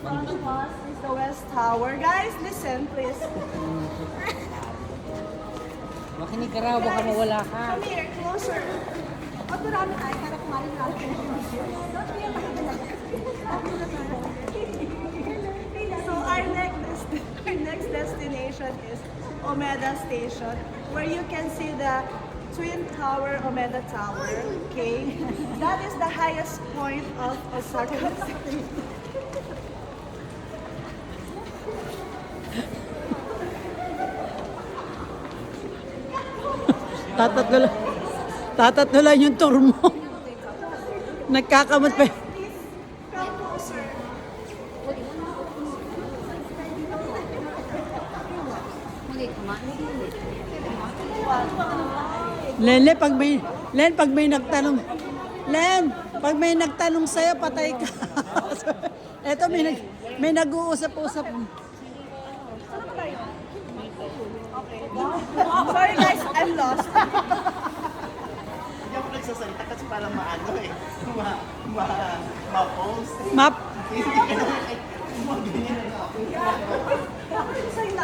front of us is the West Tower. Guys, listen, please. Makinig ka raw, baka mawala ka. Come here, closer. Pag marami tayo, para kumain natin. So our next destination is Omeda Station, where you can see the Twin Tower, Omeda Tower. Okay, that is the highest point of Osaka City. Tatatlo lang yung tour mo. Nagkakamot pa. Come closer. Pag may nagtanong, pag may nagtanong sa'yo, patay ka. Eto, may nag-uusap-usap. Okay. Sorry guys, I'm lost. Hindi ako nagsasalita kasi parang maano eh. Ma-post. Map. Hindi ka naman, mga ganyan na ako. Sa'yo